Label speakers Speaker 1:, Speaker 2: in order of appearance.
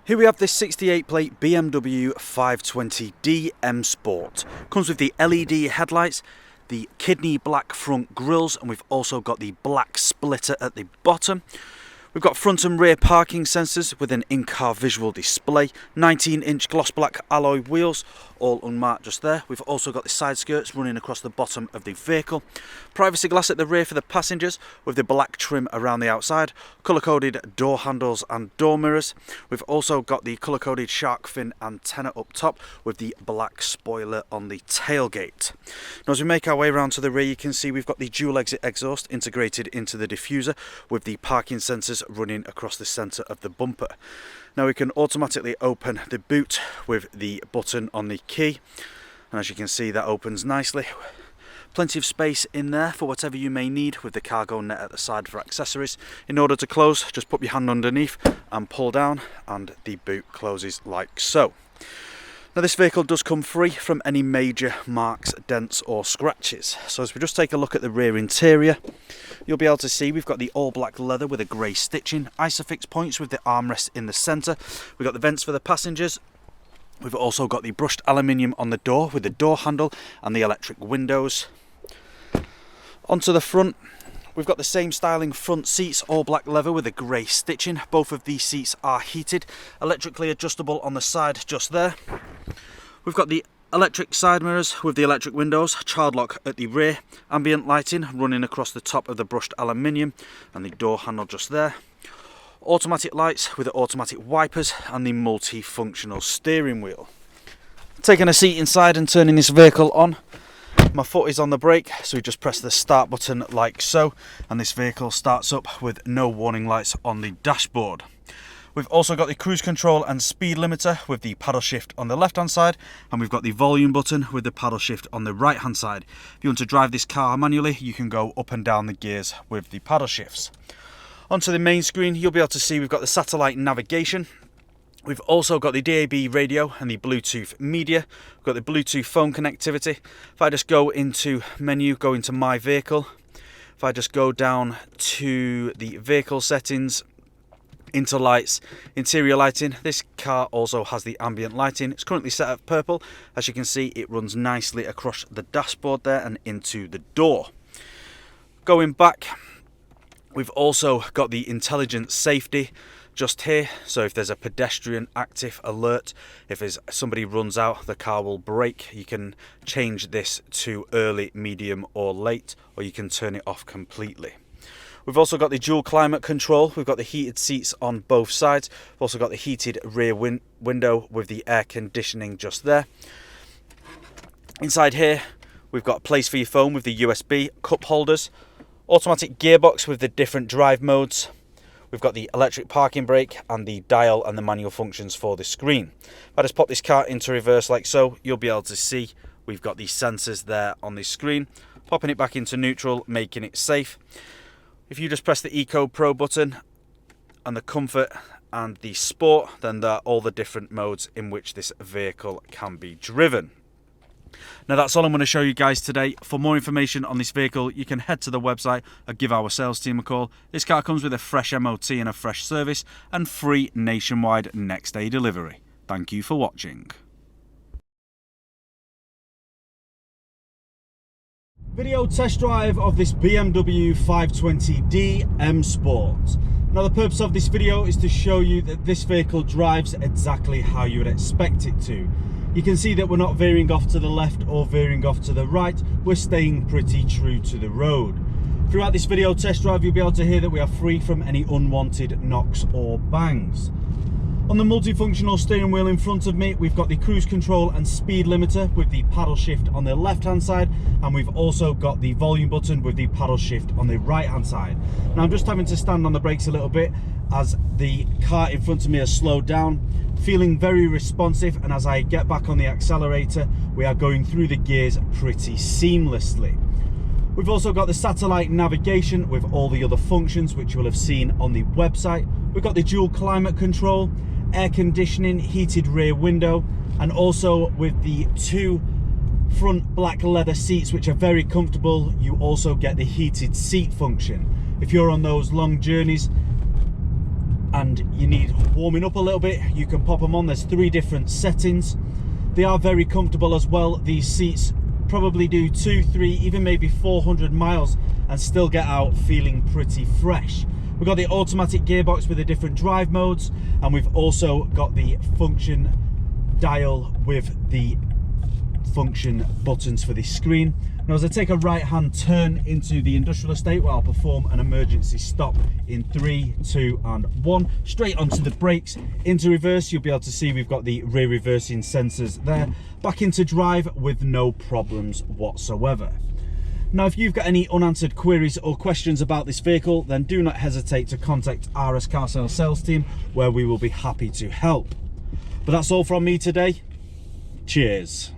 Speaker 1: Here we have this 68 plate BMW 520d M Sport. Comes with the LED headlights, the kidney black front grills, and we've also got the black splitter at the bottom. We've got front and rear parking sensors with an in-car visual display, 19-inch gloss black alloy wheels, all unmarked just there. We've also got the side skirts running across the bottom of the vehicle. Privacy glass at the rear for the passengers with the black trim around the outside, colour-coded door handles and door mirrors. We've also got the colour-coded shark fin antenna up top with the black spoiler on the tailgate. Now as we make our way around to the rear, you can see we've got the dual exit exhaust integrated into the diffuser with the parking sensors running across the centre of the bumper. Now we can automatically open the boot with the button on the key, and as you can see that opens nicely. Plenty of space in there for whatever you may need with the cargo net at the side for accessories. In order to close, just put your hand underneath and pull down and the boot closes like so. Now this vehicle does come free from any major marks, dents or scratches. So as we just take a look at the rear interior, you'll be able to see we've got the all black leather with a grey stitching, isofix points with the armrest in the centre. We've got the vents for the passengers. We've also got the brushed aluminium on the door with the door handle and the electric windows. Onto the front, we've got the same styling front seats, all black leather with a grey stitching. Both of these seats are heated, electrically adjustable on the side just there. We've got the electric side mirrors with the electric windows, child lock at the rear, ambient lighting running across the top of the brushed aluminium and the door handle just there. Automatic lights with the automatic wipers and the multi-functional steering wheel. Taking a seat inside and turning this vehicle on, my foot is on the brake, so we just press the start button like so, and this vehicle starts up with no warning lights on the dashboard. We've also got the cruise control and speed limiter with the paddle shift on the left hand side, and we've got the volume button with the paddle shift on the right hand side. If you want to drive this car manually, you can go up and down the gears with the paddle shifts. Onto the main screen, you'll be able to see we've got the satellite navigation. We've also got the DAB radio and the Bluetooth media. We've got the Bluetooth phone connectivity. If I just go into menu, go into my vehicle. If I just go down to the vehicle settings, into lights, interior lighting, this car also has the ambient lighting. It's currently set at purple. As you can see, it runs nicely across the dashboard there and into the door. Going back, we've also got the intelligent safety just here, so if there's a pedestrian active alert, if there's somebody runs out, the car will brake. You can change this to early, medium or late, or you can turn it off completely. We've also got the dual climate control. We've got the heated seats on both sides. We've also got the heated rear window with the air conditioning just there. Inside here, we've got a place for your phone with the USB cup holders, automatic gearbox with the different drive modes. We've got the electric parking brake and the dial and the manual functions for the screen. If I just pop this car into reverse like so, you'll be able to see we've got the sensors there on the screen. Popping it back into neutral, making it safe. If you just press the Eco Pro button and the Comfort and the Sport, then there are all the different modes in which this vehicle can be driven. Now that's all I'm going to show you guys today. For more information on this vehicle, you can head to the website or give our sales team a call. This car comes with a fresh MOT and a fresh service and free nationwide next day delivery. Thank you for watching. Video test drive of this BMW 520d M Sport. Now the purpose of this video is to show you that this vehicle drives exactly how you would expect it to. You can see that we're not veering off to the left or veering off to the right. We're staying pretty true to the road. Throughout this video test drive, you'll be able to hear that we are free from any unwanted knocks or bangs. On the multifunctional steering wheel in front of me, we've got the cruise control and speed limiter with the paddle shift on the left hand side, and we've also got the volume button with the paddle shift on the right hand side. Now I'm just having to stand on the brakes a little bit as the car in front of me has slowed down, feeling very responsive, and as I get back on the accelerator, we are going through the gears pretty seamlessly. We've also got the satellite navigation with all the other functions which you will have seen on the website. We've got the dual climate control, air conditioning, heated rear window, and also with the two front black leather seats which are very comfortable, you also get the heated seat function. if you're on those long journeys and you need warming up a little bit, you can pop them on. There's 3 different settings. They are very comfortable as well. These seats probably do 200, 300, even maybe 400 miles and still get out feeling pretty fresh. We've got the automatic gearbox with the different drive modes, and we've also got the function dial with the function buttons for the screen. Now as I take a right hand turn into the industrial estate, where I'll perform an emergency stop in 3, 2 and 1, straight onto the brakes. Into reverse, you'll be able to see we've got the rear reversing sensors there. Back into drive with no problems whatsoever. Now if you've got any unanswered queries or questions about this vehicle, then do not hesitate to contact RS Car Sales sales team, where we will be happy to help. But that's all from me today. Cheers.